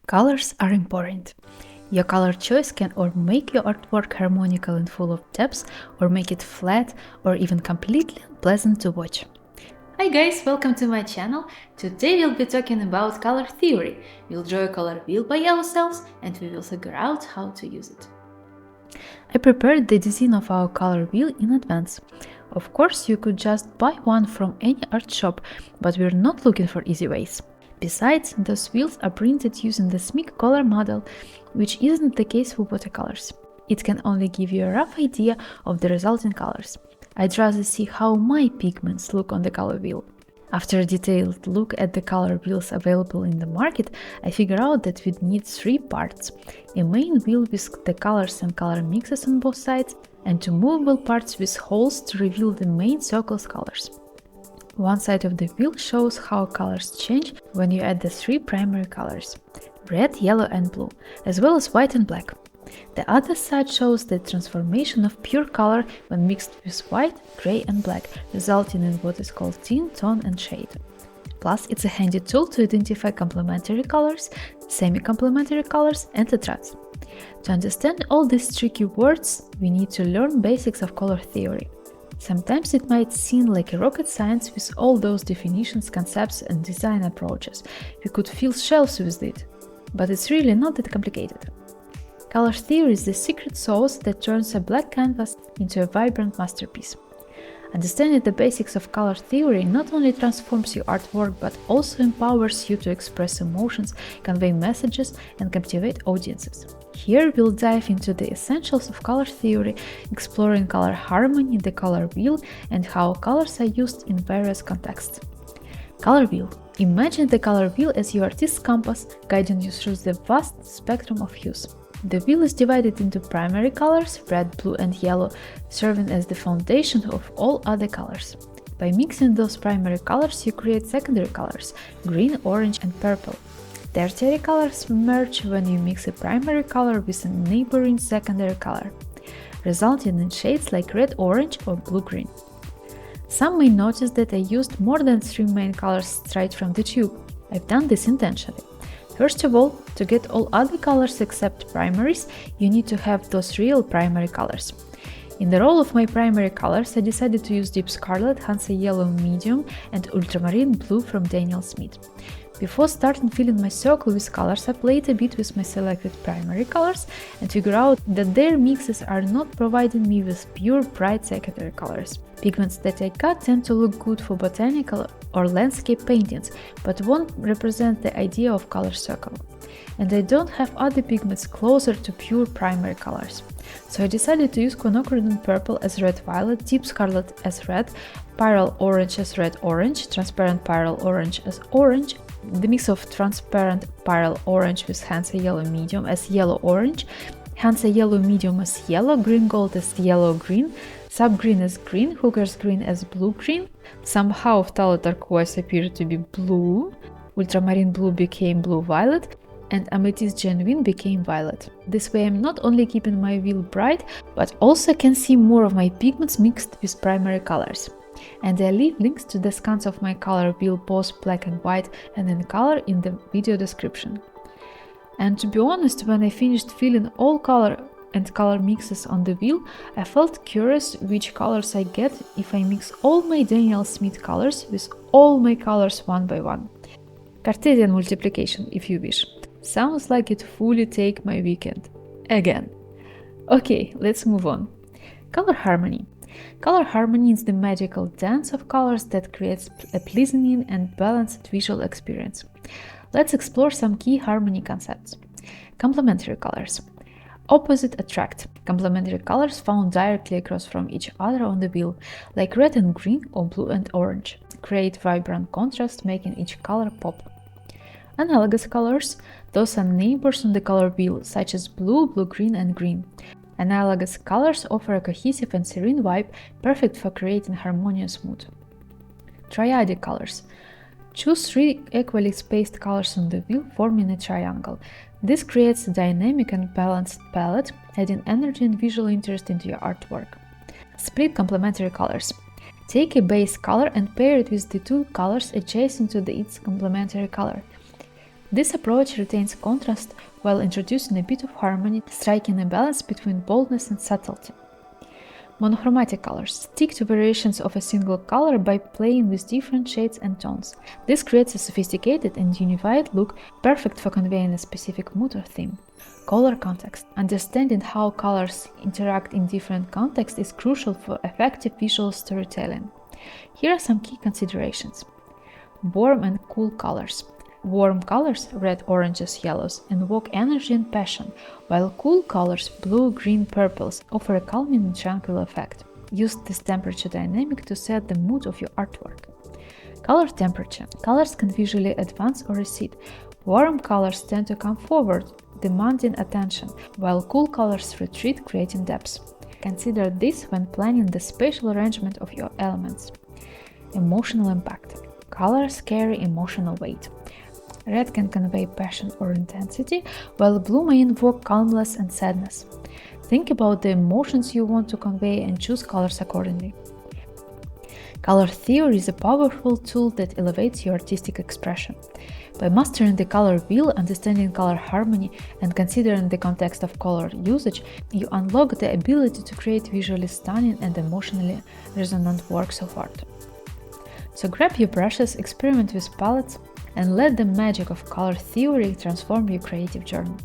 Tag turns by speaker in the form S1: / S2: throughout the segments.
S1: Colors are important. Your color choice can or make your artwork harmonical and full of depth, or make it flat or even completely unpleasant to watch. Hi guys, welcome to my channel. Today we'll be talking about color theory. We'll draw a color wheel by ourselves and we will figure out how to use it. I prepared the design of our color wheel in advance. Of course, you could just buy one from any art shop, but we're not looking for easy ways. Besides, those wheels are printed using the SMIC color model, which isn't the case for watercolors. It can only give you a rough idea of the resulting colors. I'd rather see how my pigments look on the color wheel. After a detailed look at the color wheels available in the market, I figured out that we'd need 3 parts: a main wheel with the colors and color mixes on both sides, and 2 movable parts with holes to reveal the main circle's colors. One side of the wheel shows how colors change when you add the 3 primary colors: red, yellow and blue, as well as white and black. The other side shows the transformation of pure color when mixed with white, gray and black, resulting in what is called tint, tone and shade. Plus, it's a handy tool to identify complementary colors, semi-complementary colors and tetrads. To understand all these tricky words, we need to learn basics of color theory. Sometimes it might seem like a rocket science with all those definitions, concepts and design approaches. We could fill shelves with it, but it's really not that complicated. Color theory is the secret sauce that turns a black canvas into a vibrant masterpiece. Understanding the basics of color theory not only transforms your artwork, but also empowers you to express emotions, convey messages, and captivate audiences. Here we'll dive into the essentials of color theory, exploring color harmony, the color wheel, and how colors are used in various contexts. Color wheel. Imagine the color wheel as your artist's compass, guiding you through the vast spectrum of hues. The wheel is divided into primary colors, red, blue and yellow, serving as the foundation of all other colors. By mixing those primary colors, you create secondary colors, green, orange and purple. Tertiary colors merge when you mix a primary color with a neighboring secondary color, resulting in shades like red-orange or blue-green. Some may notice that I used more than 3 main colors straight from the tube. I've done this intentionally. First of all, to get all other colors except primaries, you need to have those real primary colors. In the role of my primary colors, I decided to use Deep Scarlet, Hansa Yellow Medium and Ultramarine Blue from Daniel Smith. Before starting filling my circle with colors, I played a bit with my selected primary colors and figured out that their mixes are not providing me with pure, bright secondary colors. Pigments that I cut tend to look good for botanical or landscape paintings, but won't represent the idea of color circle. And I don't have other pigments closer to pure primary colors. So I decided to use quinacridone purple as red-violet, deep scarlet as red, pyrrole orange as red-orange, transparent pyrrole orange as orange, the mix of transparent pyrrole orange with Hansa Yellow Medium as yellow-orange, Hansa Yellow Medium as yellow, green gold as yellow-green, sub-green as green, hooker's green as blue-green. Somehow phthalo turquoise appeared to be blue, ultramarine blue became blue-violet, and amethyst genuine became violet. This way I'm not only keeping my wheel bright, but also can see more of my pigments mixed with primary colors. And I leave links to the scans of my color wheel, both black and white and in color, in the video description. And to be honest, when I finished filling all color and color mixes on the wheel, I felt curious which colors I get if I mix all my Daniel Smith colors with all my colors one by one. Cartesian multiplication, if you wish. Sounds like it fully take my weekend. Again. Okay, let's move on. Color harmony. Color harmony is the magical dance of colors that creates a pleasing and balanced visual experience. Let's explore some key harmony concepts. Complementary colors. Opposite attract. Complementary colors found directly across from each other on the wheel, like red and green or blue and orange, create vibrant contrast, making each color pop. Analogous colors. Those are neighbors on the color wheel, such as blue, blue-green and green. Analogous colors offer a cohesive and serene vibe, perfect for creating harmonious mood. Triadic colors. Choose 3 equally spaced colors on the wheel, forming a triangle. This creates a dynamic and balanced palette, adding energy and visual interest into your artwork. Split complementary colors. Take a base color and pair it with the 2 colors adjacent to its complementary color. This approach retains contrast while introducing a bit of harmony, striking a balance between boldness and subtlety. Monochromatic colors stick to variations of a single color by playing with different shades and tones. This creates a sophisticated and unified look, perfect for conveying a specific mood or theme. Color context. Understanding how colors interact in different contexts is crucial for effective visual storytelling. Here are some key considerations. Warm and cool colors. Warm colors, red, oranges, yellows, invoke energy and passion, while cool colors, blue, green, purples, offer a calming and tranquil effect. Use this temperature dynamic to set the mood of your artwork. Color temperature. Colors can visually advance or recede. Warm colors tend to come forward, demanding attention, while cool colors retreat, creating depth. Consider this when planning the spatial arrangement of your elements. Emotional impact. Colors carry emotional weight. Red can convey passion or intensity, while blue may invoke calmness and sadness. Think about the emotions you want to convey and choose colors accordingly. Color theory is a powerful tool that elevates your artistic expression. By mastering the color wheel, understanding color harmony, and considering the context of color usage, you unlock the ability to create visually stunning and emotionally resonant works of art. So grab your brushes, experiment with palettes, and let the magic of color theory transform your creative journey.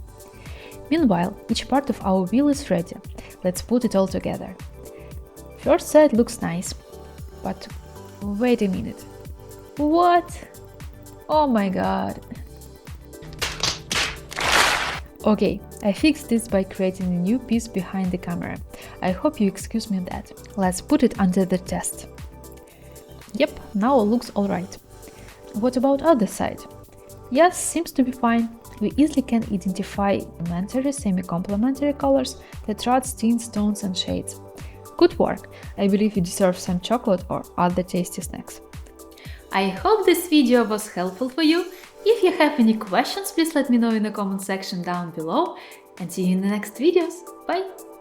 S1: Meanwhile, each part of our wheel is ready. Let's put it all together. First side looks nice, but wait a minute. What? Oh my god. Okay, I fixed this by creating a new piece behind the camera. I hope you excuse me that. Let's put it under the test. Yep, now it looks alright. What about other side? Yes, seems to be fine. We easily can identify complementary, semi-complementary colors, tetrads, tints, tones and shades. Good work! I believe you deserve some chocolate or other tasty snacks. I hope this video was helpful for you. If you have any questions, please let me know in the comment section down below, and see you in the next videos. Bye!